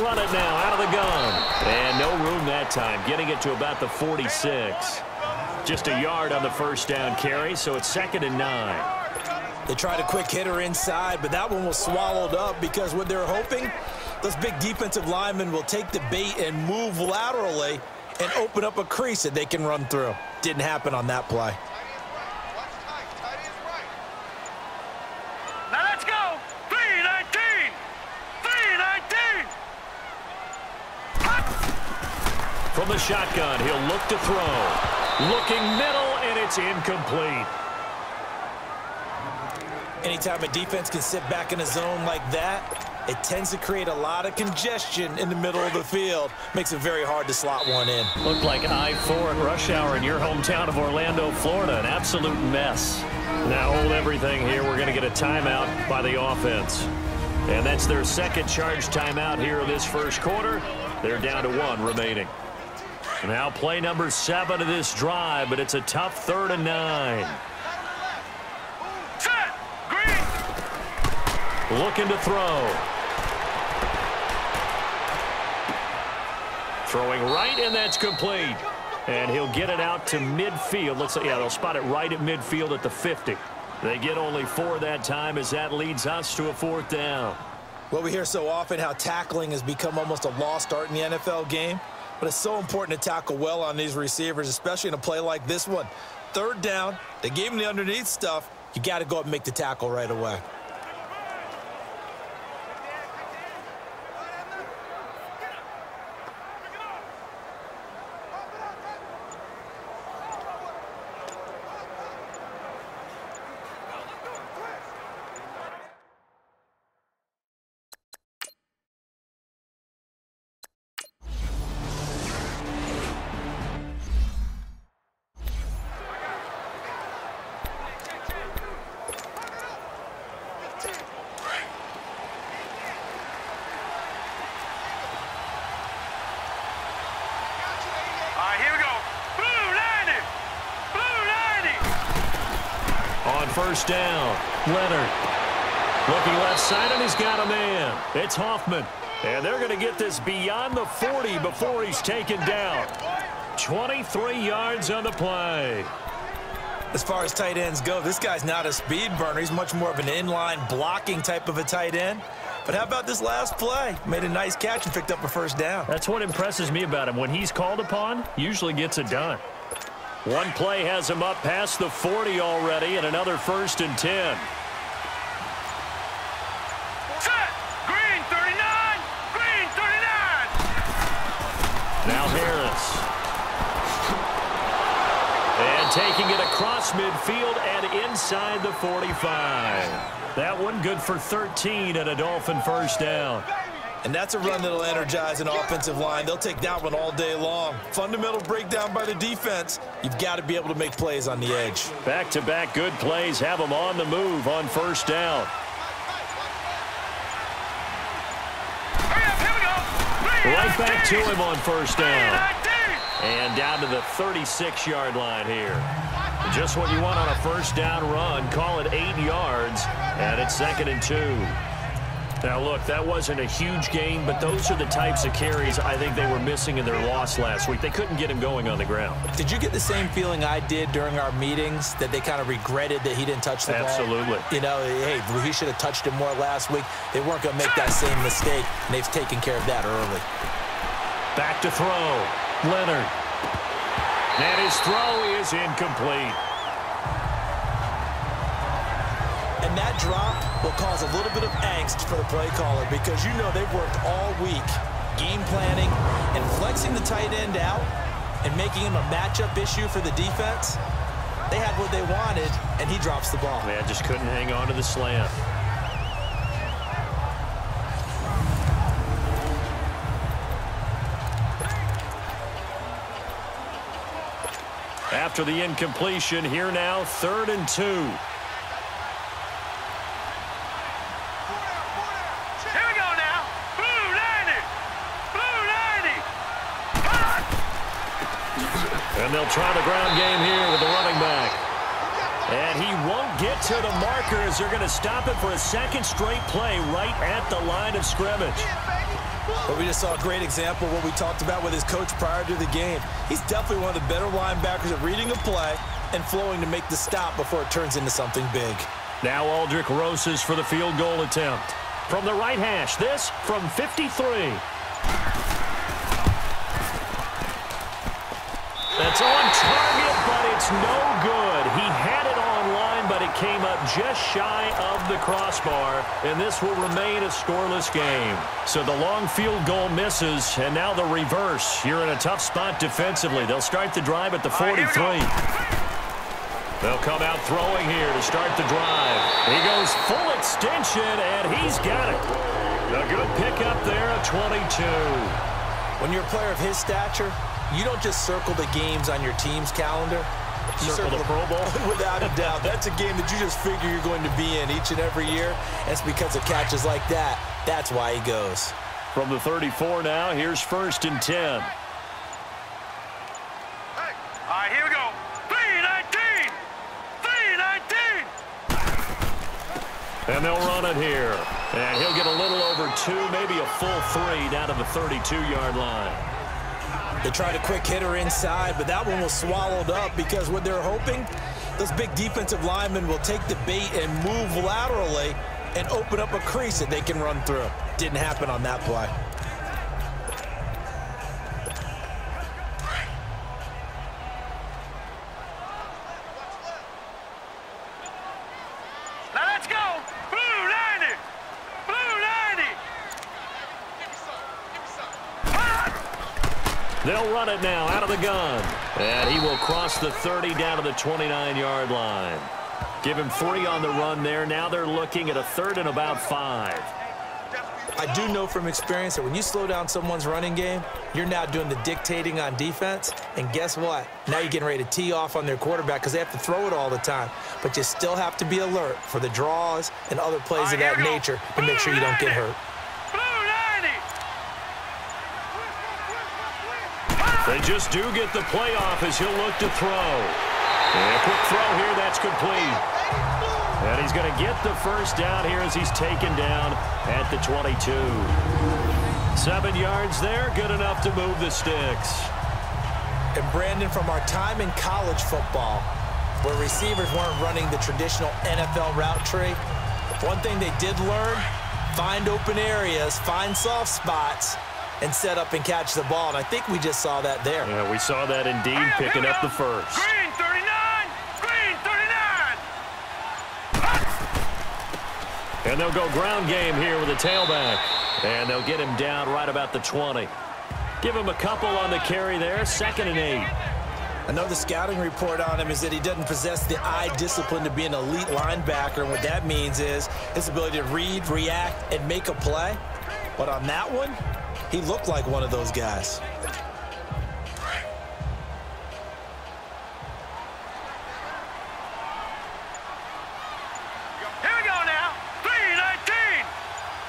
run it now out of the gun. And no room that time, getting it to about the 46. Just a yard on the first down carry, so it's 2nd and 9. They tried a quick hitter inside, but that one was swallowed up because what they're hoping, those big defensive linemen will take the bait and move laterally and open up a crease that they can run through. Didn't happen on that play. Now let's go. 3-19. 3-19. From the shotgun, he'll look to throw. Looking middle, and it's incomplete. Anytime a defense can sit back in a zone like that, it tends to create a lot of congestion in the middle of the field. Makes it very hard to slot one in. Looked like I-4 at rush hour in your hometown of Orlando, Florida. An absolute mess. Now hold everything here. We're going to get a timeout by the offense. And that's their second charge timeout here in this first quarter. They're down to 1 remaining. Now play number 7 of this drive, but it's a tough 3rd and 9. Looking to throw. Throwing right, and that's complete. And he'll get it out to midfield. Let's say, yeah, they'll spot it right at midfield at the 50. They get only 4 that time as that leads us to a 4th down. Well, we hear so often how tackling has become almost a lost art in the NFL game. But it's so important to tackle well on these receivers, especially in a play like this one. 3rd down, they gave him the underneath stuff. You got to go up and make the tackle right away. First down, Leonard. Looking left side, and he's got a man. It's Hoffman. And they're going to get this beyond the 40 before he's taken down. 23 yards on the play. As far as tight ends go, this guy's not a speed burner. He's much more of an inline blocking type of a tight end. But how about this last play? Made a nice catch and picked up a first down. That's what impresses me about him. When he's called upon, usually gets it done. One play has him up past the 40 already, and another 1st and 10. Set! Green 39! Green 39! Now Harris. And taking it across midfield and inside the 45. That one good for 13 and a Dolphin first down. And that's a run that'll energize an offensive line. They'll take that one all day long. Fundamental breakdown by the defense. You've got to be able to make plays on the edge. Back-to-back good plays have them on the move on first down. Right back to him on first down. And down to the 36-yard line here. Just what you want on a first down run. Call it 8 yards, and it's 2nd and 2. Now, look, that wasn't a huge gain, but those are the types of carries I think they were missing in their loss last week. They couldn't get him going on the ground. Did you get the same feeling I did during our meetings, that they kind of regretted that he didn't touch the ball? Absolutely. You know, hey, he should have touched it more last week. They weren't going to make that same mistake, and they've taken care of that early. Back to throw. Leonard. And his throw is incomplete. And that drop will cause a little bit of angst for the play caller, because you know they've worked all week game planning and flexing the tight end out and making him a matchup issue for the defense. They had what they wanted, and he drops the ball. Man, just couldn't hang on to the slant. After the incompletion, here now, 3rd and 2. And they'll try the ground game here with the running back. And he won't get to the markers. They're going to stop it for a second straight play right at the line of scrimmage. But we just saw a great example of what we talked about with his coach prior to the game. He's definitely one of the better linebackers at reading a play and flowing to make the stop before it turns into something big. Now Aldrich Rosas for the field goal attempt. From the right hash, this from 53. That's on target, but it's no good. He had it online, but it came up just shy of the crossbar, and this will remain a scoreless game. So the long field goal misses, and now the reverse. You're in a tough spot defensively. They'll start the drive at the 43. They'll come out throwing here to start the drive. He goes full extension, and he's got it. A good pickup there at 22. When you're a player of his stature, you don't just circle the games on your team's calendar. You circle the Pro Bowl? Without a doubt. That's a game that you just figure you're going to be in each and every year. And it's because of catches like that. That's why he goes. From the 34 now, here's 1st and 10. All right, here we go. 3-19. 3-19. And they'll run it here. And he'll get a little over 2, maybe a full 3 down to the 32-yard line. They tried a quick hitter inside, but that one was swallowed up because what they're hoping, those big defensive linemen will take the bait and move laterally and open up a crease that they can run through. Didn't happen on that play. Now let's go. Blue 90. Blue 90. They'll run it now out of the gun. And he will cross the 30 down to the 29-yard line. Give him 3 on the run there. Now they're looking at a 3rd and about 5. I do know from experience that when you slow down someone's running game, you're now doing the dictating on defense. And guess what? Now you're getting ready to tee off on their quarterback because they have to throw it all the time. But you still have to be alert for the draws and other plays of that nature to make sure you don't get hurt. They just do get the playoff as he'll look to throw. And a quick throw here, that's complete. And he's going to get the first down here as he's taken down at the 22. 7 yards there, good enough to move the sticks. And Brandon, from our time in college football, where receivers weren't running the traditional NFL route tree, one thing they did learn, find open areas, find soft spots, and set up and catch the ball. And I think we just saw that there. Yeah, we saw that indeed, picking up the first. Green 39. Green 39. And they'll go ground game here with a tailback. And they'll get him down right about the 20. Give him a couple on the carry there, 2nd and 8. Another scouting report on him is that he doesn't possess the eye discipline to be an elite linebacker. And what that means is his ability to read, react, and make a play. But on that one, he looked like one of those guys. Here we go now. 3-19.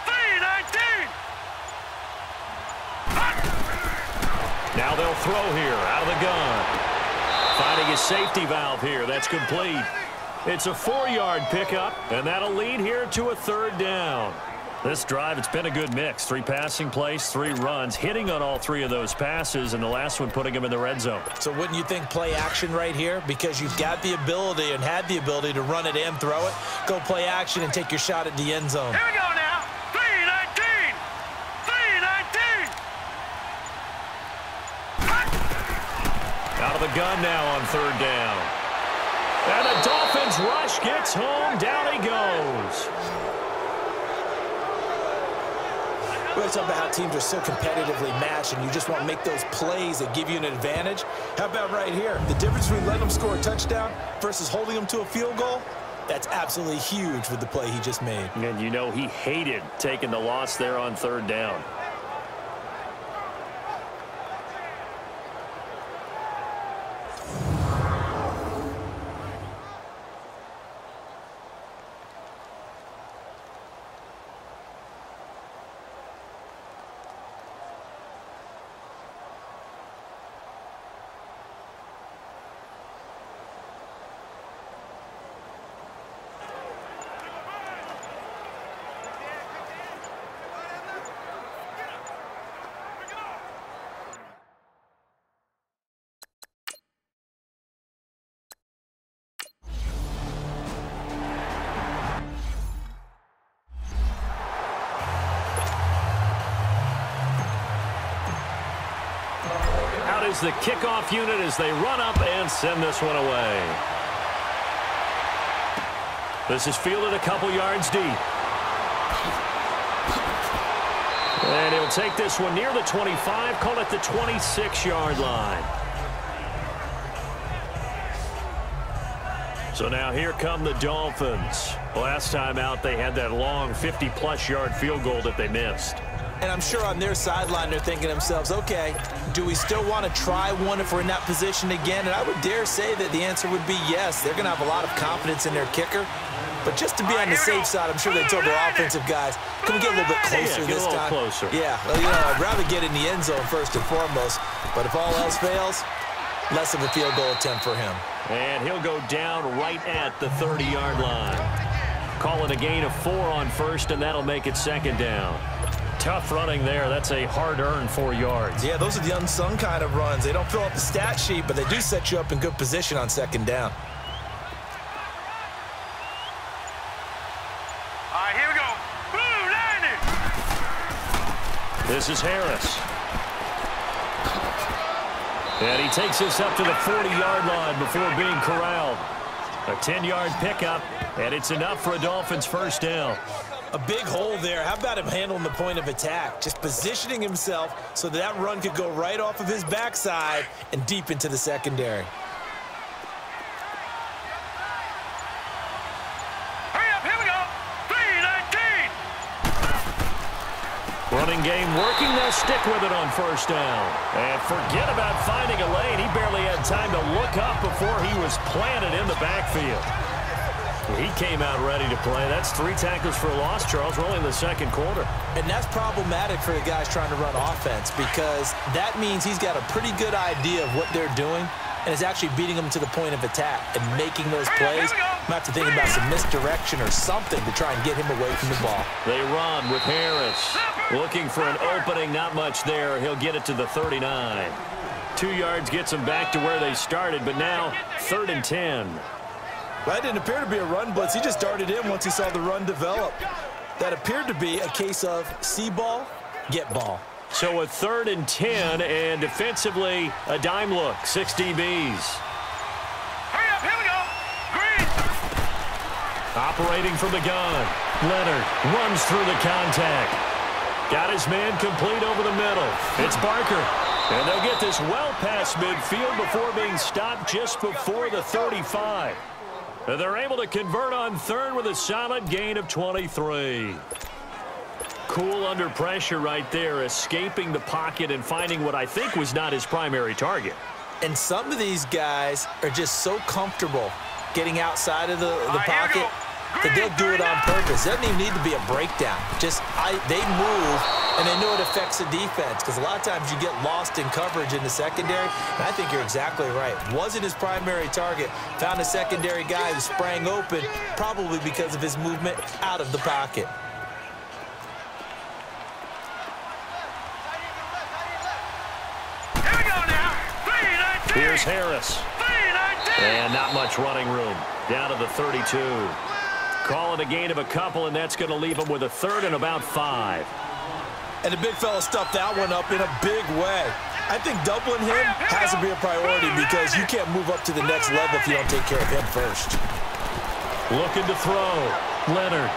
3-19. Now they'll throw here out of the gun. Finding his safety valve here. That's complete. It's a 4-yard pickup, and that'll lead here to a 3rd down. This drive, it's been a good mix. 3 passing plays, 3 runs, hitting on all 3 of those passes, and the last one putting him in the red zone. So wouldn't you think play action right here? Because you've got the ability and had the ability to run it and throw it. Go play action and take your shot at the end zone. Here we go now. 3-19. 3-19. Out of the gun now on 3rd down. And the Dolphins rush gets home. Down he goes. We always talk about how teams are so competitively matched and you just want to make those plays that give you an advantage. How about right here? The difference between letting them score a touchdown versus holding them to a field goal, that's absolutely huge with the play he just made. And you know he hated taking the loss there on 3rd down. out is the kickoff unit as they run up and send this one away. This is fielded a couple yards deep. And he'll take this one near the 25, call it the 26-yard line. So now here come the Dolphins. Last time out, they had that long 50-plus yard field goal that they missed. And I'm sure on their sideline, they're thinking to themselves, okay, do we still want to try one if we're in that position again? And I would dare say that the answer would be yes. They're going to have a lot of confidence in their kicker. But just to be on the safe side, I'm sure they told their offensive guys, can we get a little bit closer this time? Closer. Yeah, well, you know, I'd rather get in the end zone first and foremost. But if all else fails, less of a field goal attempt for him. And he'll go down right at the 30-yard line. Call it a gain of 4 on first, and that'll make it second down. Tough running there. That's a hard-earned 4 yards. Yeah, those are the unsung kind of runs. They don't fill up the stat sheet, but they do set you up in good position on second down. All right, here we go. Blue 90. This is Harris. And he takes this up to the 40-yard line before being corralled. A 10-yard pickup, and it's enough for a Dolphins first down. A big hole there. How about him handling the point of attack? Just positioning himself so that run could go right off of his backside and deep into the secondary. Hurry up, here we go. 319. Running game working. They'll stick with it on first down. And forget about finding a lane. He barely had time to look up before he was planted in the backfield. He came out ready to play. That's 3 tackles for a loss, Charles. We're only in the second quarter. And that's problematic for the guys trying to run offense because that means he's got a pretty good idea of what they're doing and is actually beating them to the point of attack and making those plays. Might have to think about some misdirection or something to try and get him away from the ball. They run with Harris. Looking for an opening, not much there. He'll get it to the 39. 2 yards gets them back to where they started, but now 3rd and 10. That didn't appear to be a run blitz. He just darted in once he saw the run develop. That appeared to be a case of see ball, get ball. So a 3rd and 10, and defensively, a dime look, 6 DBs. Hurry up, here we go. Green. Operating from the gun. Leonard runs through the contact. Got his man complete over the middle. It's Barker. And they'll get this well past midfield before being stopped just before the 35. And they're able to convert on 3rd with a solid gain of 23. Cool under pressure right there, escaping the pocket and finding what I think was not his primary target. And some of these guys are just so comfortable getting outside of the pocket that they'll do it on purpose. It doesn't even need to be a breakdown. Just they move, and they know it affects the defense because a lot of times you get lost in coverage in the secondary, and I think you're exactly right. Wasn't his primary target. Found a secondary guy who sprang open, probably because of his movement out of the pocket. Here we go now. 319. Here's Harris. 319. And not much running room. Down to the 32. Call it a gain of a couple, and that's going to leave him with a 3rd and about 5. And the big fella stuffed that one up in a big way. I think doubling him has to be a priority because you can't move up to the next level if you don't take care of him first. Looking to throw. Leonard.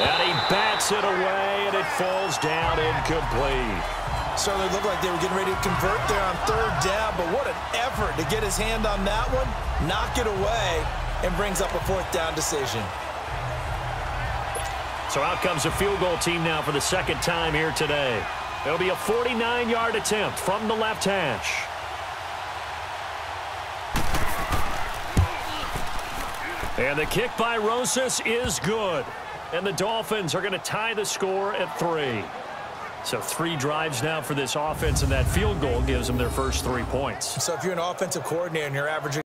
And he bats it away, and it falls down incomplete. Certainly looked like they were getting ready to convert there on 3rd down, but what an effort to get his hand on that one, knock it away, and brings up a 4th down decision. So out comes a field goal team now for the 2nd time here today. It'll be a 49-yard attempt from the left hash. And the kick by Rosas is good. And the Dolphins are going to tie the score at 3. So 3 drives now for this offense, and that field goal gives them their first 3 points. So if you're an offensive coordinator and you're averaging